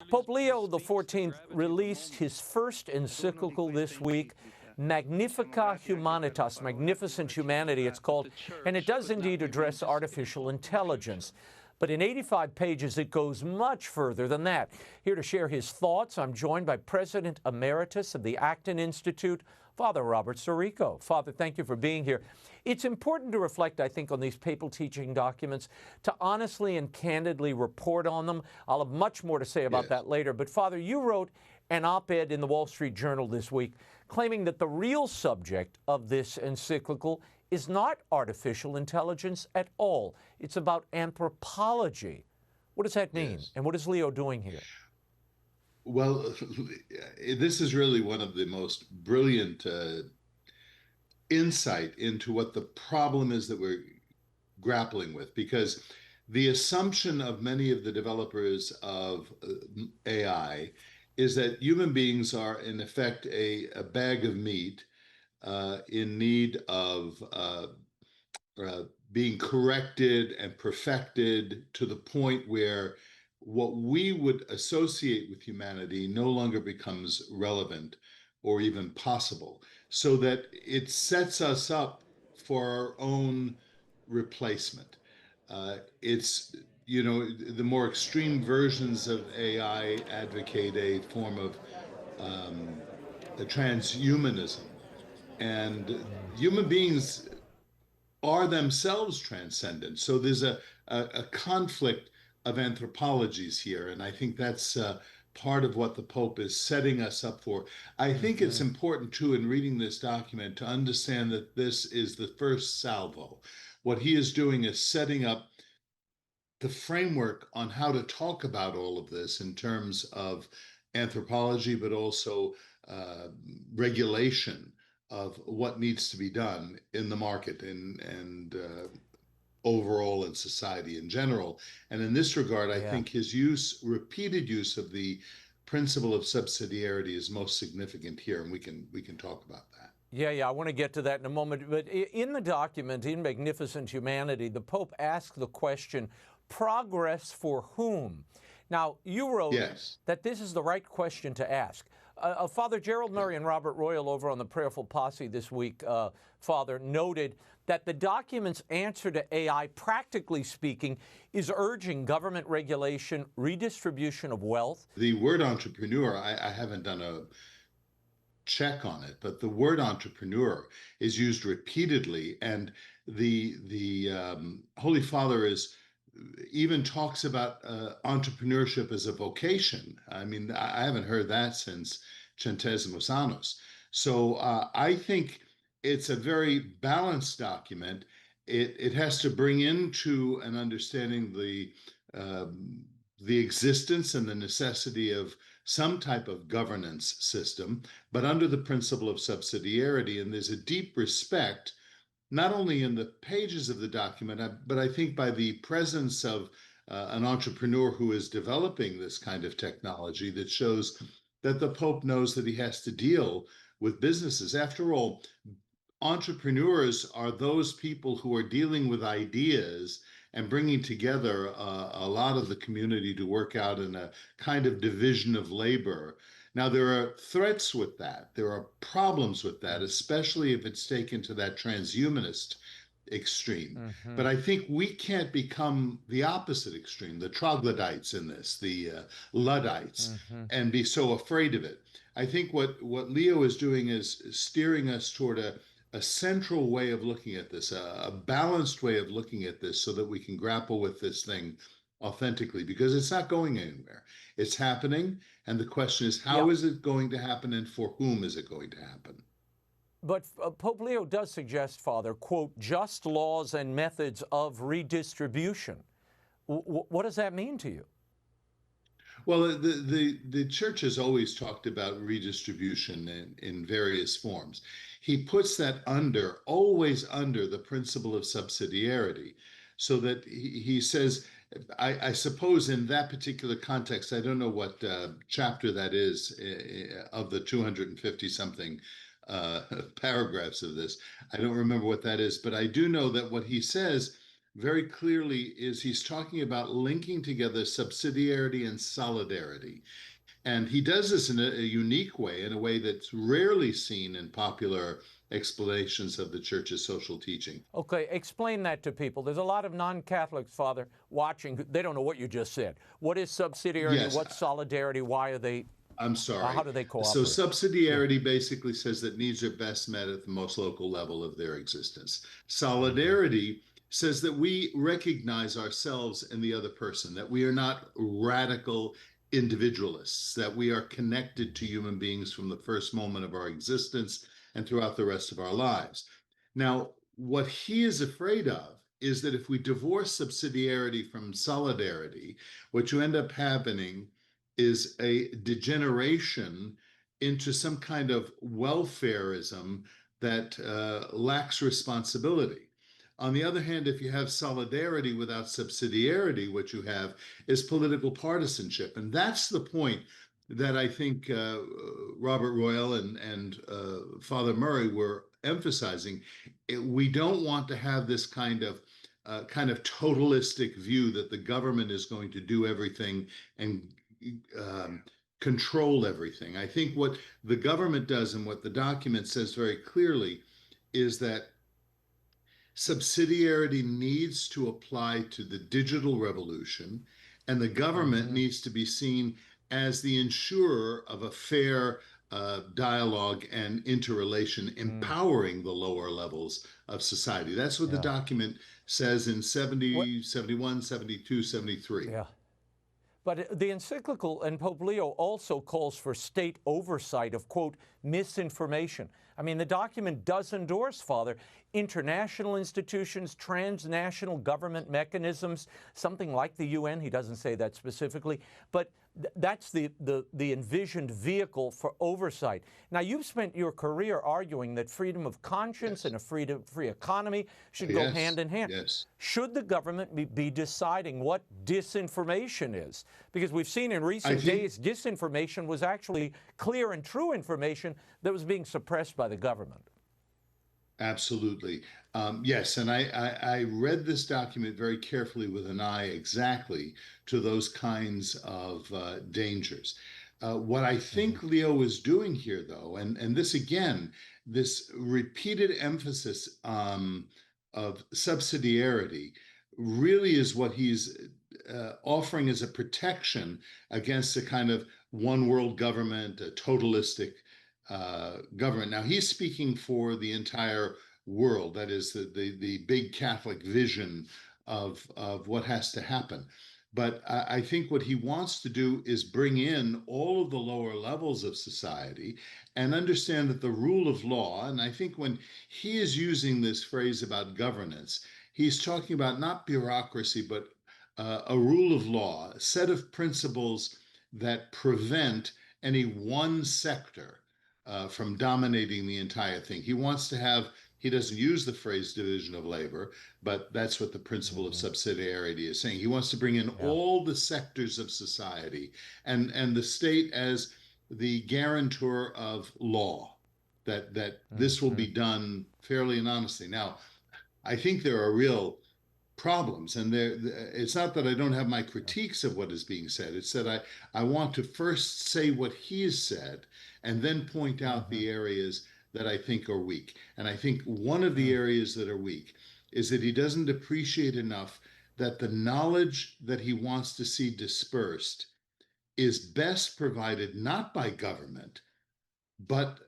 Pope Leo XIV released his first encyclical this week, Magnifica Humanitas, Magnificent Humanity it's called, and it does indeed address artificial intelligence. But in 85 pages, it goes much further than that. Here to share his thoughts, I'm joined by President Emeritus of the Acton Institute, Father Robert Sirico. Father, thank you for being here. It's important to reflect, I think, on these papal teaching documents, to honestly and candidly report on them. I'll have much more to say about that later. But Father, you wrote an op-ed in the Wall Street Journal this week claiming that the real subject of this encyclical is not artificial intelligence at all. It's about anthropology. What does that mean? Yes. And what is Leo doing here? Well, this is really one of the most brilliant insight into what the problem is that we're grappling with, because the assumption of many of the developers of AI is that human beings are, in effect, a bag of meat in need of being corrected and perfected to the point where what we would associate with humanity no longer becomes relevant or even possible, so that it sets us up for our own replacement. It's, you know, the more extreme versions of AI advocate a form of a transhumanism, and human beings are themselves transcendent. So there's a conflict of anthropologies here, and I think that's part of what the Pope is setting us up for. I think it's important, too, in reading this document to understand that this is the first salvo. What he is doing is setting up the framework on how to talk about all of this in terms of anthropology, but also regulation of what needs to be done in the market and overall in society in general. And in this regard, I think his repeated use of the principle of subsidiarity is most significant here, and we can talk about that. Yeah, I want to get to that in a moment. But in the document, in Magnificent Humanity, the Pope asked the question, progress for whom? Now, you wrote that this is the right question to ask. Father Gerald Murray and Robert Royal over on the Prayerful Posse this week, Father, noted that the document's answer to AI, practically speaking, is urging government regulation, redistribution of wealth. The word entrepreneur, I haven't done a check on it, but the word entrepreneur is used repeatedly, and the Holy Father even talks about entrepreneurship as a vocation. I mean, I haven't heard that since Centesimus Annus. So I think it's a very balanced document. It has to bring into an understanding the existence and the necessity of some type of governance system, but under the principle of subsidiarity. And there's a deep respect, not only in the pages of the document, but I think by the presence of an entrepreneur who is developing this kind of technology, that shows that the Pope knows that he has to deal with businesses. After all, entrepreneurs are those people who are dealing with ideas and bringing together a lot of the community to work out in a kind of division of labor. Now, there are threats with that. There are problems with that, especially if it's taken to that transhumanist extreme. But I think we can't become the opposite extreme, the troglodytes in this, the Luddites, and be so afraid of it. I think what Leo is doing is steering us toward a central way of looking at this, a balanced way of looking at this, so that we can grapple with this thing authentically, because it's not going anywhere. It's happening, and the question is, how is it going to happen, and for whom is it going to happen? But Pope Leo does suggest, Father, quote, just laws and methods of redistribution. What does that mean to you? Well, the church has always talked about redistribution in various forms. He puts that always under the principle of subsidiarity, so that he says, I suppose in that particular context, I don't know what chapter that is of the 250-something paragraphs of this. I don't remember what that is, but I do know that what he says very clearly is he's talking about linking together subsidiarity and solidarity. And he does this in a unique way, in a way that's rarely seen in popular explanations of the church's social teaching. Okay, explain that to people. There's a lot of non-Catholics, Father, watching. They don't know what you just said. What is subsidiarity? Yes, What's solidarity? Why are they, I'm sorry. how do they So cooperate? subsidiarity basically says that needs are best met at the most local level of their existence. Mm-hmm. Solidarity says that we recognize ourselves in the other person, that we are not radical individualists, that we are connected to human beings from the first moment of our existence and throughout the rest of our lives. Now, what he is afraid of is that if we divorce subsidiarity from solidarity, what you end up happening is a degeneration into some kind of welfarism that lacks responsibility. On the other hand, if you have solidarity without subsidiarity, what you have is political partisanship. And that's the point that I think Robert Royal and Father Murray were emphasizing. We don't want to have this kind of totalistic view that the government is going to do everything and control everything. I think what the government does and what the document says very clearly is that subsidiarity needs to apply to the digital revolution, and the government needs to be seen as the ensurer of a fair dialogue and interrelation, empowering the lower levels of society. That's what the document says in 70, 71, 72, 73. Yeah. But the encyclical, and Pope Leo also calls for state oversight of, quote, misinformation. I mean, the document does endorse, Father, international institutions, transnational government mechanisms, something like the UN. He doesn't say that specifically, but that's the envisioned vehicle for oversight. Now, you've spent your career arguing that freedom of conscience and a free economy should go hand in hand. Should the government be deciding what disinformation is? Because we've seen in recent days, disinformation was actually clear and true information that was being suppressed by the government. Absolutely. Yes, and I read this document very carefully with an eye exactly to those kinds of dangers. What I think Leo is doing here, though, and this again, this repeated emphasis of subsidiarity really is what he's offering as a protection against a kind of one world government, a totalistic government. Now, he's speaking for the entire world. That is the big Catholic vision of what has to happen. But I think what he wants to do is bring in all of the lower levels of society and understand that the rule of law, and I think when he is using this phrase about governance, he's talking about not bureaucracy, but a rule of law, a set of principles that prevent any one sector from dominating the entire thing. He wants to have, he doesn't use the phrase division of labor, but that's what the principle of subsidiarity is saying. He wants to bring in all the sectors of society and the state as the guarantor of law, that this will be done fairly and honestly. Now, I think there are real problems, and it's not that I don't have my critiques of what is being said. It's that I want to first say what he has said and then point out the areas that I think are weak. And I think one of the areas that are weak is that he doesn't appreciate enough that the knowledge that he wants to see dispersed is best provided not by government, but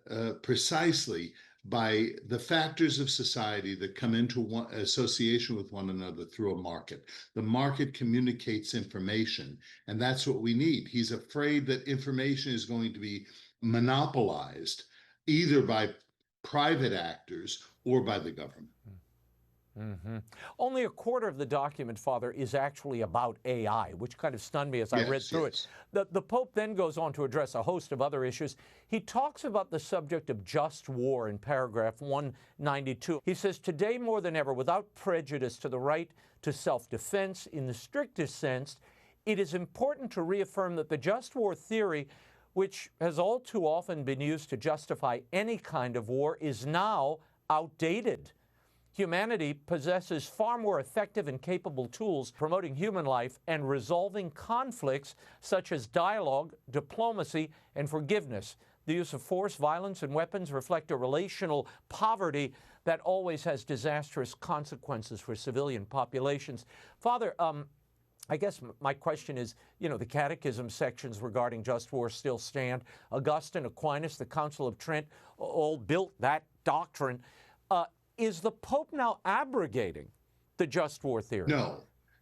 precisely by the factors of society that come into association with one another through a market. The market communicates information, and that's what we need. He's afraid that information is going to be monopolized either by private actors or by the government. Only a quarter of the document, Father, is actually about AI, which kind of stunned me as I read through it. The Pope then goes on to address a host of other issues. He talks about the subject of just war in paragraph 192. He says, today more than ever, without prejudice to the right to self-defense in the strictest sense, it is important to reaffirm that the just war theory, which has all too often been used to justify any kind of war, is now outdated. Humanity possesses far more effective and capable tools promoting human life and resolving conflicts such as dialogue, diplomacy, and forgiveness. The use of force, violence, and weapons reflect a relational poverty that always has disastrous consequences for civilian populations. Father, I guess my question is, the catechism sections regarding just war still stand. Augustine, Aquinas, the Council of Trent all built that doctrine. Is the Pope now abrogating the just war theory?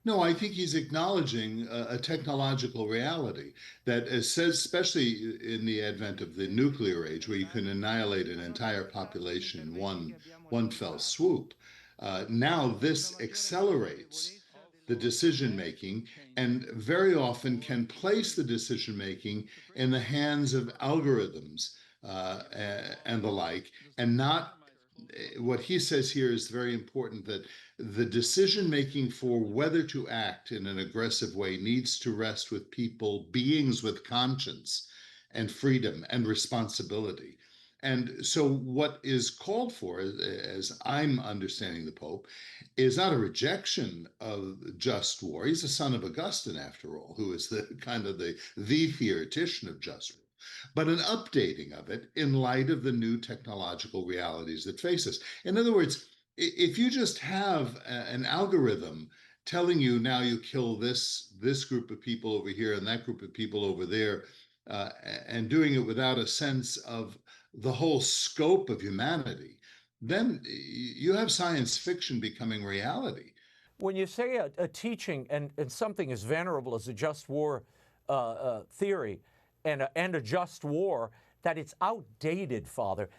No, I think he's acknowledging a technological reality that says, especially in the advent of the nuclear age, where you can annihilate an entire population in one fell swoop. Now this accelerates the decision making and very often can place the decision making in the hands of algorithms and the like, and not. What he says here is very important, that the decision making for whether to act in an aggressive way needs to rest with people, beings with conscience and freedom and responsibility. And so what is called for, as I'm understanding the Pope, is not a rejection of just war. He's the son of Augustine, after all, who is the kind of the theoretician of just war, but an updating of it in light of the new technological realities that face us. In other words, if you just have an algorithm telling you now you kill this group of people over here and that group of people over there, and doing it without a sense of the whole scope of humanity, then you have science fiction becoming reality. When you say a teaching and something as venerable as a just war theory and a just war, that it's outdated, Father,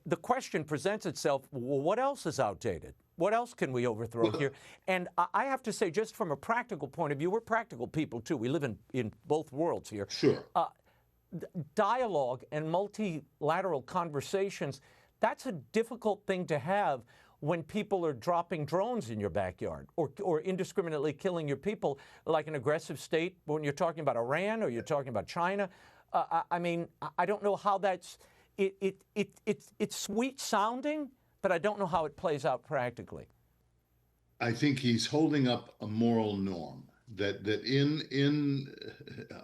the question presents itself, well, what else is outdated? What else can we overthrow here? And I have to say, just from a practical point of view, we're practical people too. We live in both worlds here. Sure. Dialogue and multilateral conversations, that's a difficult thing to have when people are dropping drones in your backyard or indiscriminately killing your people, like an aggressive state, when you're talking about Iran or you're talking about China. I mean, I don't know how that's, it's sweet sounding, but I don't know how it plays out practically. I think he's holding up a moral norm that in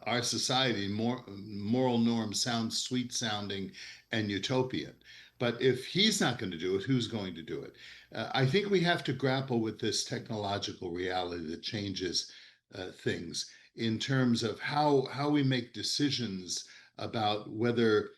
our society, moral norms sound sweet sounding and utopian. But if he's not going to do it, who's going to do it? I think we have to grapple with this technological reality that changes things in terms of how we make decisions about whether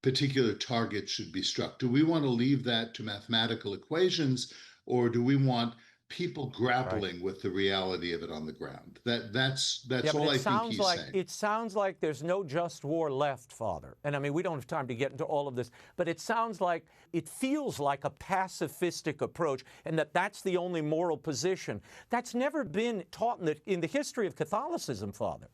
particular targets should be struck. Do we want to leave that to mathematical equations, or do we want people grappling with the reality of it on the ground? That's all I think he's saying. It sounds like there's no just war left, Father. And I mean, we don't have time to get into all of this, but it sounds like, it feels like a pacifistic approach, and that's the only moral position. That's never been taught in the history of Catholicism, Father.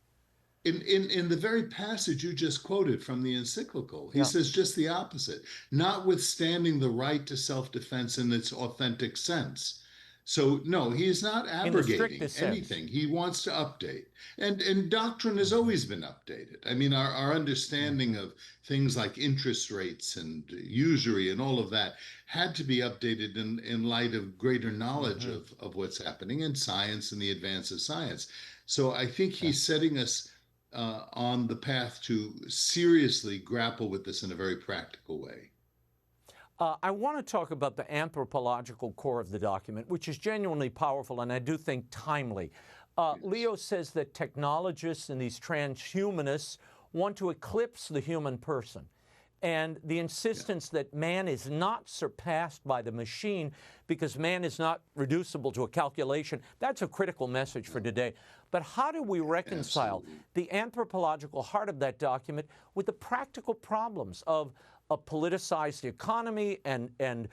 In the very passage you just quoted from the encyclical, he says just the opposite, notwithstanding the right to self-defense in its authentic sense. So no, he is not abrogating anything. He wants to update. And doctrine has always been updated. I mean, our understanding of things like interest rates and usury and all of that had to be updated in light of greater knowledge of what's happening in science and the advance of science. So I think he's setting us on the path to seriously grapple with this in a very practical way. I want to talk about the anthropological core of the document, which is genuinely powerful and I do think timely. Leo says that technologists and these transhumanists want to eclipse the human person. And the insistence that man is not surpassed by the machine because man is not reducible to a calculation, that's a critical message for today. But how do we reconcile the anthropological heart of that document with the practical problems of a politicized economy and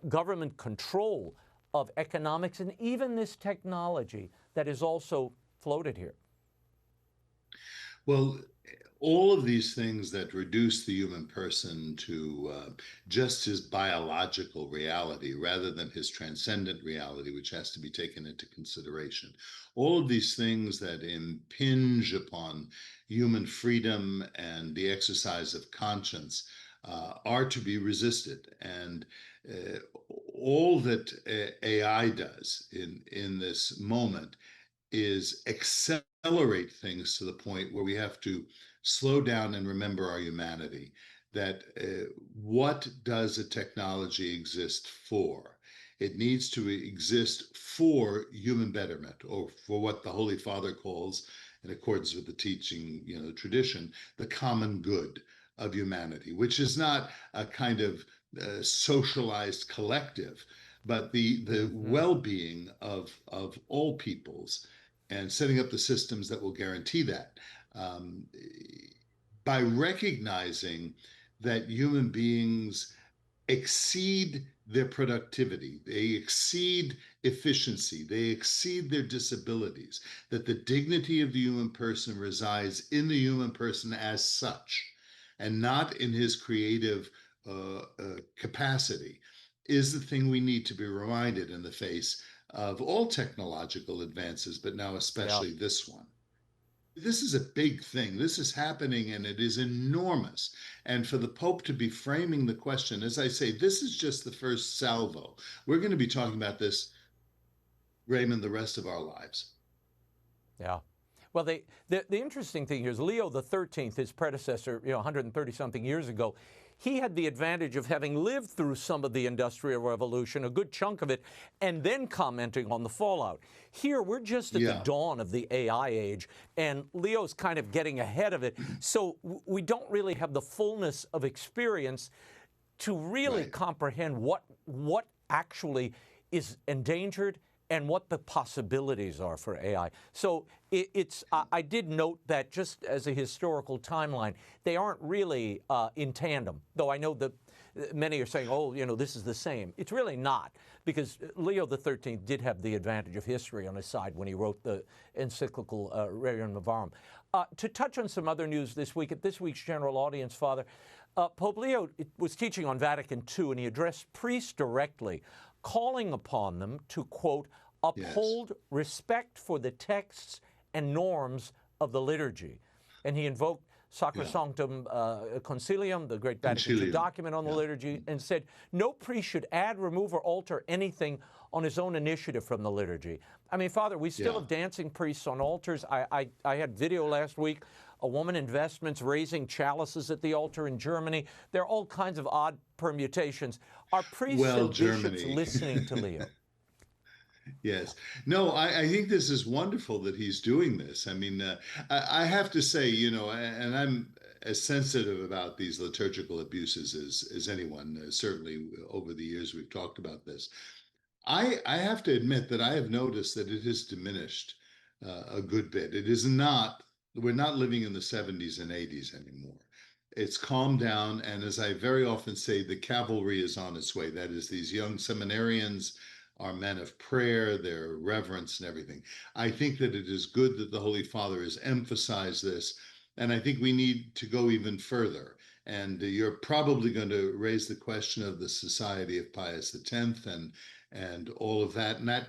government control of economics and even this technology that is also floated here? Well, all of these things that reduce the human person to just his biological reality rather than his transcendent reality, which has to be taken into consideration. All of these things that impinge upon human freedom and the exercise of conscience are to be resisted. And all that AI does in this moment is accelerate things to the point where we have to slow down and remember our humanity. That what does a technology exist for? It needs to exist for human betterment, or for what the Holy Father calls, in accordance with the teaching, tradition, the common good of humanity, which is not a kind of socialized collective, but the well-being of all peoples, and setting up the systems that will guarantee that, um, by recognizing that human beings exceed their productivity, they exceed efficiency, they exceed their disabilities, that the dignity of the human person resides in the human person as such, and not in his creative capacity, is the thing we need to be reminded in the face of all technological advances, but now Yeah. especially this one. This is a big thing. This is happening and it is enormous. And for the Pope to be framing the question, as I say, this is just the first salvo. We're going to be talking about this, Raymond, the rest of our lives. Yeah. Well, the interesting thing here is Leo the 13th, his predecessor, 130 something years ago, he had the advantage of having lived through some of the Industrial Revolution, a good chunk of it, and then commenting on the fallout. Here, we're just at the dawn of the AI age, and Leo's kind of getting ahead of it. So we don't really have the fullness of experience to really comprehend what actually is endangered and what the possibilities are for AI. So I did note that just as a historical timeline, they aren't really in tandem, though I know that many are saying, oh, this is the same. It's really not, because Leo the 13th did have the advantage of history on his side when he wrote the encyclical Rerum Novarum. To touch on some other news this week, at this week's General Audience, Father, Pope Leo was teaching on Vatican II, and he addressed priests directly, calling upon them to, quote, uphold respect for the texts and norms of the liturgy. And he invoked Sacrosanctum Concilium, the great Vatican II document on the liturgy, and said no priest should add, remove, or alter anything on his own initiative from the liturgy. I mean, Father, we still have dancing priests on altars. I had video last week, a woman in vestments raising chalices at the altar in Germany. There are all kinds of odd permutations. Are priests and bishops listening to Leo? Yes. No, I think this is wonderful that he's doing this. I mean, I have to say, and I'm as sensitive about these liturgical abuses as anyone. Certainly over the years we've talked about this. I have to admit that I have noticed that it has diminished a good bit. It is not, we're not living in the 70s and 80s anymore. It's calmed down. And as I very often say, the cavalry is on its way. That is, these young seminarians are men of prayer, their reverence and everything. I think that it is good that the Holy Father has emphasized this. And I think we need to go even further. And you're probably going to raise the question of the Society of Pius X and all of that. And that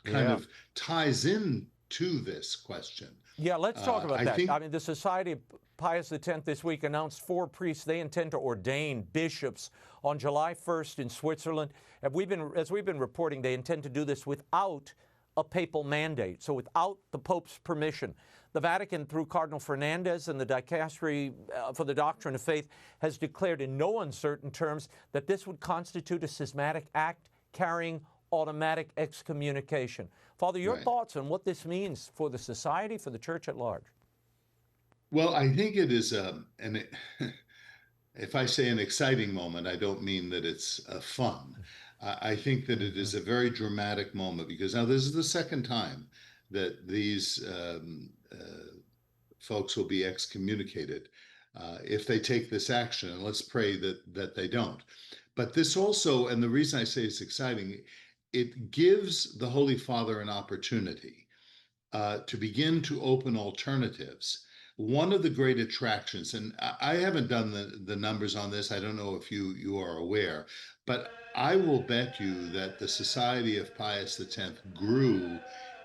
kind of ties in to this question. Yeah, let's talk about that. I mean, the Society of Pius X this week announced 4 priests they intend to ordain bishops on July 1st in Switzerland. As we've been reporting, they intend to do this without a papal mandate, so without the Pope's permission. The Vatican, through Cardinal Fernandez and the Dicastery for the Doctrine of Faith, has declared in no uncertain terms that this would constitute a schismatic act carrying automatic excommunication. Father, your thoughts on what this means for the society, for the church at large? Well, I think it is, if I say an exciting moment, I don't mean that it's fun. I think that it is a very dramatic moment, because now this is the second time that these folks will be excommunicated if they take this action, and let's pray that they don't. But this also, and the reason I say it's exciting, it gives the Holy Father an opportunity to begin to open alternatives. One of the great attractions, and I haven't done the numbers on this, I don't know if you are aware, but I will bet you that the Society of Pius X grew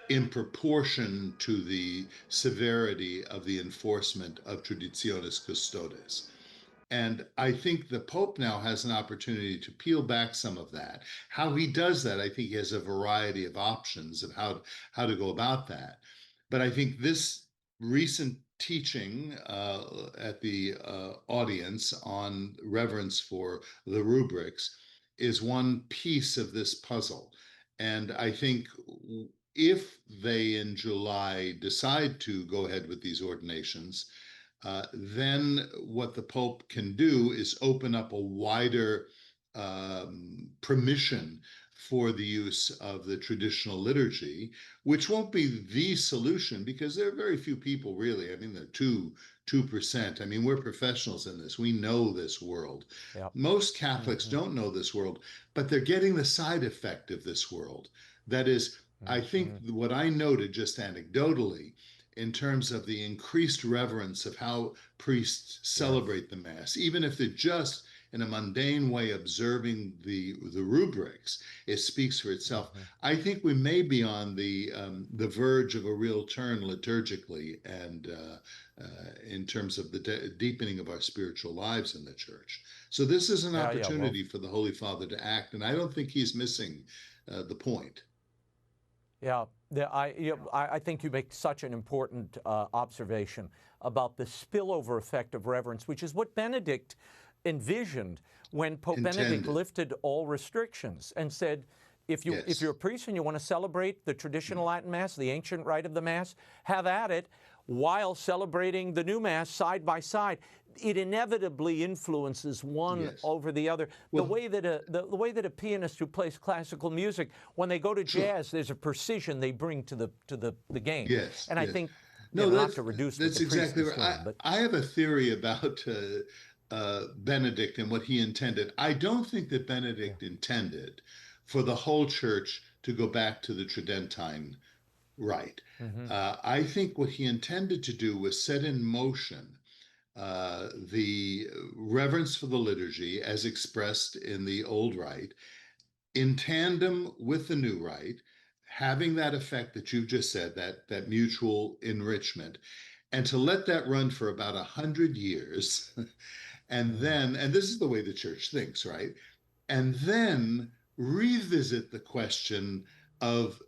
in proportion to the severity of the enforcement of Traditionis Custodes. And I think the Pope now has an opportunity to peel back some of that. How he does that, I think he has a variety of options of how to go about that. But I think this recent teaching at the audience on reverence for the rubrics is one piece of this puzzle. And I think if they in July decide to go ahead with these ordinations, then what the Pope can do is open up a wider permission for the use of the traditional liturgy, which won't be the solution because there are very few people really. I mean, there are 2%. I mean, we're professionals in this. We know this world. Yep. Most Catholics don't know this world, but they're getting the side effect of this world. That is, I think what I noted just anecdotally in terms of the increased reverence of how priests celebrate the Mass, even if they're just in a mundane way observing the rubrics, it speaks for itself. I think we may be on the verge of a real turn liturgically and in terms of the deepening of our spiritual lives in the Church. So this is an opportunity for the Holy Father to act, and I don't think he's missing the point. Yeah, I think you make such an important observation about the spillover effect of reverence, which is what Benedict envisioned when Pope Benedict lifted all restrictions and said, if you're a priest and you want to celebrate the traditional Latin Mass, the ancient rite of the Mass, have at it while celebrating the new Mass side by side. It inevitably influences one over the other. Well, the way that a pianist who plays classical music, when they go to jazz, there's a precision they bring to the game. And I think not to reduce that's exactly right. I have a theory about Benedict and what he intended. I don't think that Benedict intended for the whole Church to go back to the Tridentine rite. I think what he intended to do was set in motion the reverence for the liturgy as expressed in the old rite, in tandem with the new rite, having that effect that you've just said, that mutual enrichment, and to let that run for about 100 years. And then, and this is the way the Church thinks, right? And then revisit the question of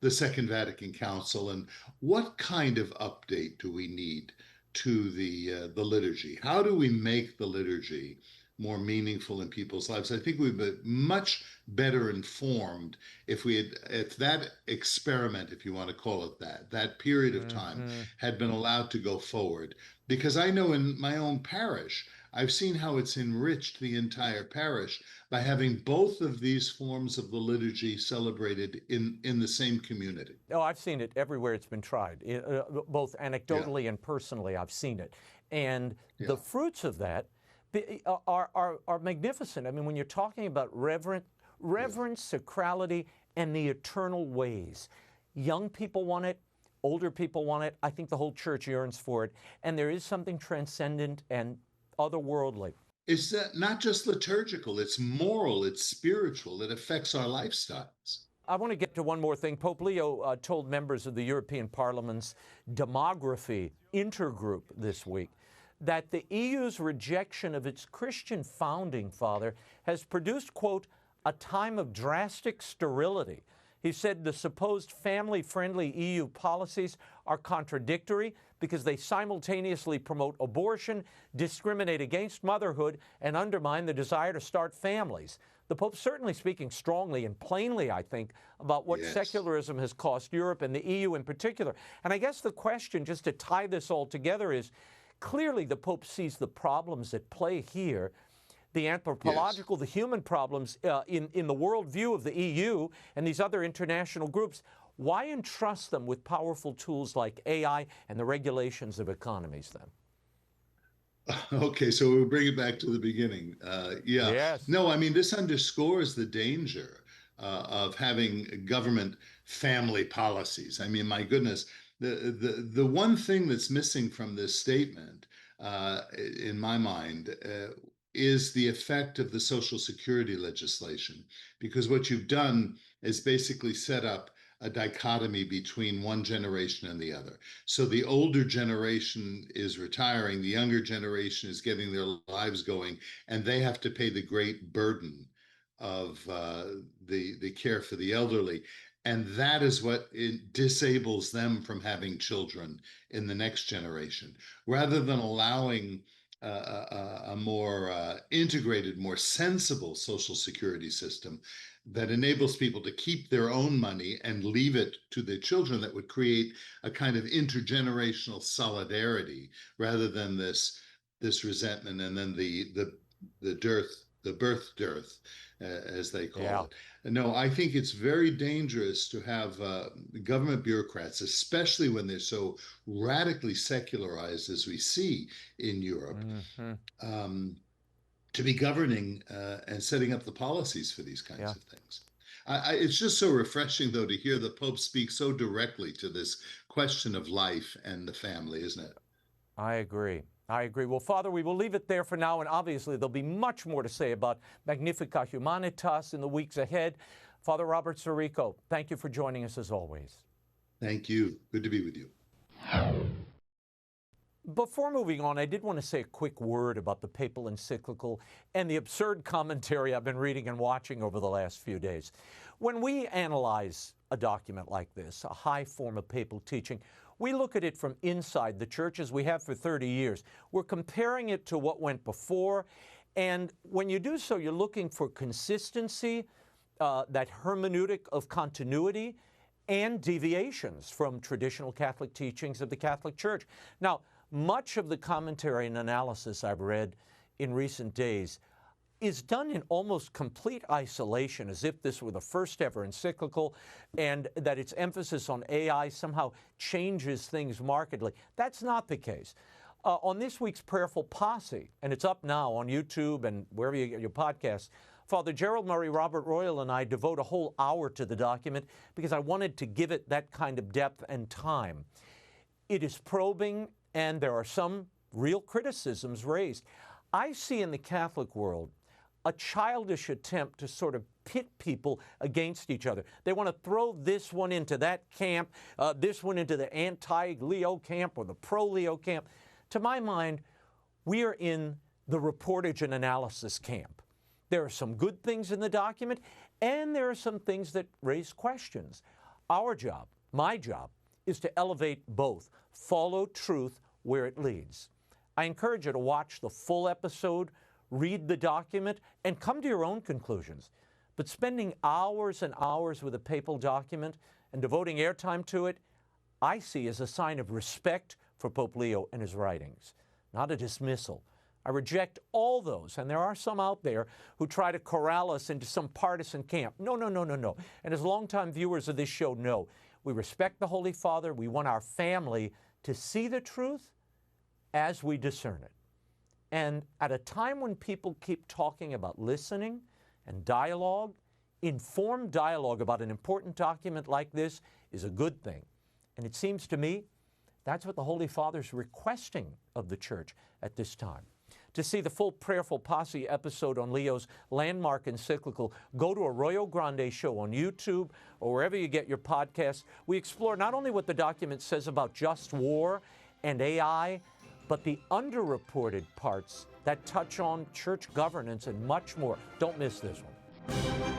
the Second Vatican Council and what kind of update do we need to the liturgy? How do we make the liturgy more meaningful in people's lives? I think we'd be much better informed if we had, if that experiment, if you want to call it that period of time had been allowed to go forward. Because I know in my own parish, I've seen how it's enriched the entire parish by having both of these forms of the liturgy celebrated in the same community. Oh, I've seen it everywhere it's been tried, both anecdotally and personally. I've seen it. And the fruits of that are magnificent. I mean, when you're talking about reverence, sacrality, and the eternal ways, young people want it, older people want it. I think the whole Church yearns for it. And there is something transcendent and otherworldly. It's not just liturgical, it's moral, it's spiritual, it affects our lifestyles. I want to get to one more thing. Pope Leo told members of the European Parliament's demography intergroup this week that the EU's rejection of its Christian founding father has produced, quote, a time of drastic sterility. He said the supposed family-friendly EU policies are contradictory because they simultaneously promote abortion, discriminate against motherhood, and undermine the desire to start families. The Pope's certainly speaking strongly and plainly, I think, about what secularism has cost Europe and the EU in particular. And I guess the question, just to tie this all together, is clearly the Pope sees the problems at play here, the anthropological, the human problems in the worldview of the EU and these other international groups. Why entrust them with powerful tools like AI and the regulations of economies then? Okay, so we'll bring it back to the beginning. No, I mean, this underscores the danger of having government family policies. I mean, my goodness, the one thing that's missing from this statement, in my mind, is the effect of the Social Security legislation, because what you've done is basically set up a dichotomy between one generation and the other. So the older generation is retiring, the younger generation is getting their lives going, and they have to pay the great burden of the care for the elderly. And that is what disables them from having children in the next generation, rather than allowing a more integrated, more sensible social security system that enables people to keep their own money and leave it to their children, that would create a kind of intergenerational solidarity rather than this resentment and then the birth dearth, as they call it. No, I think it's very dangerous to have government bureaucrats, especially when they're so radically secularized as we see in Europe, to be governing and setting up the policies for these kinds of things. It's just so refreshing, though, to hear the Pope speak so directly to this question of life and the family, isn't it? I agree. I agree. Well, Father, we will leave it there for now, and obviously there'll be much more to say about Magnifica Humanitas in the weeks ahead. Father Robert Sirico, thank you for joining us as always. Thank you. Good to be with you. Before moving on, I did want to say a quick word about the papal encyclical and the absurd commentary I've been reading and watching over the last few days. When we analyze a document like this, a high form of papal teaching, we look at it from inside the church, as we have for 30 years. We're comparing it to what went before, and when you do so, you're looking for consistency, that hermeneutic of continuity, and deviations from traditional Catholic teachings of the Catholic Church. Now, much of the commentary and analysis I've read in recent days is done in almost complete isolation, as if this were the first ever encyclical, and that its emphasis on AI somehow changes things markedly. That's not the case. On this week's Prayerful Posse, and it's up now on YouTube and wherever you get your podcasts, Father Gerald Murray, Robert Royal, and I devote a whole hour to the document because I wanted to give it that kind of depth and time. It is probing, and there are some real criticisms raised. I see in the Catholic world a childish attempt to sort of pit people against each other. They want to throw this one into that camp, this one into the anti-Leo camp or the pro-Leo camp. To my mind, we are in the reportage and analysis camp. There are some good things in the document, and there are some things that raise questions. Our job, my job, is to elevate both, follow truth where it leads. I encourage you to watch the full episode, read the document, and come to your own conclusions. But spending hours and hours with a papal document and devoting airtime to it, I see as a sign of respect for Pope Leo and his writings, not a dismissal. I reject all those, and there are some out there who try to corral us into some partisan camp. No. And as longtime viewers of this show know, we respect the Holy Father. We want our family to see the truth as we discern it. And at a time when people keep talking about listening and dialogue, informed dialogue about an important document like this is a good thing. And it seems to me that's what the Holy Father's requesting of the Church at this time. To see the full Prayerful Posse episode on Leo's landmark encyclical, go to Arroyo Grande Show on YouTube or wherever you get your podcasts. We explore not only what the document says about just war and AI, but the underreported parts that touch on church governance and much more. Don't miss this one.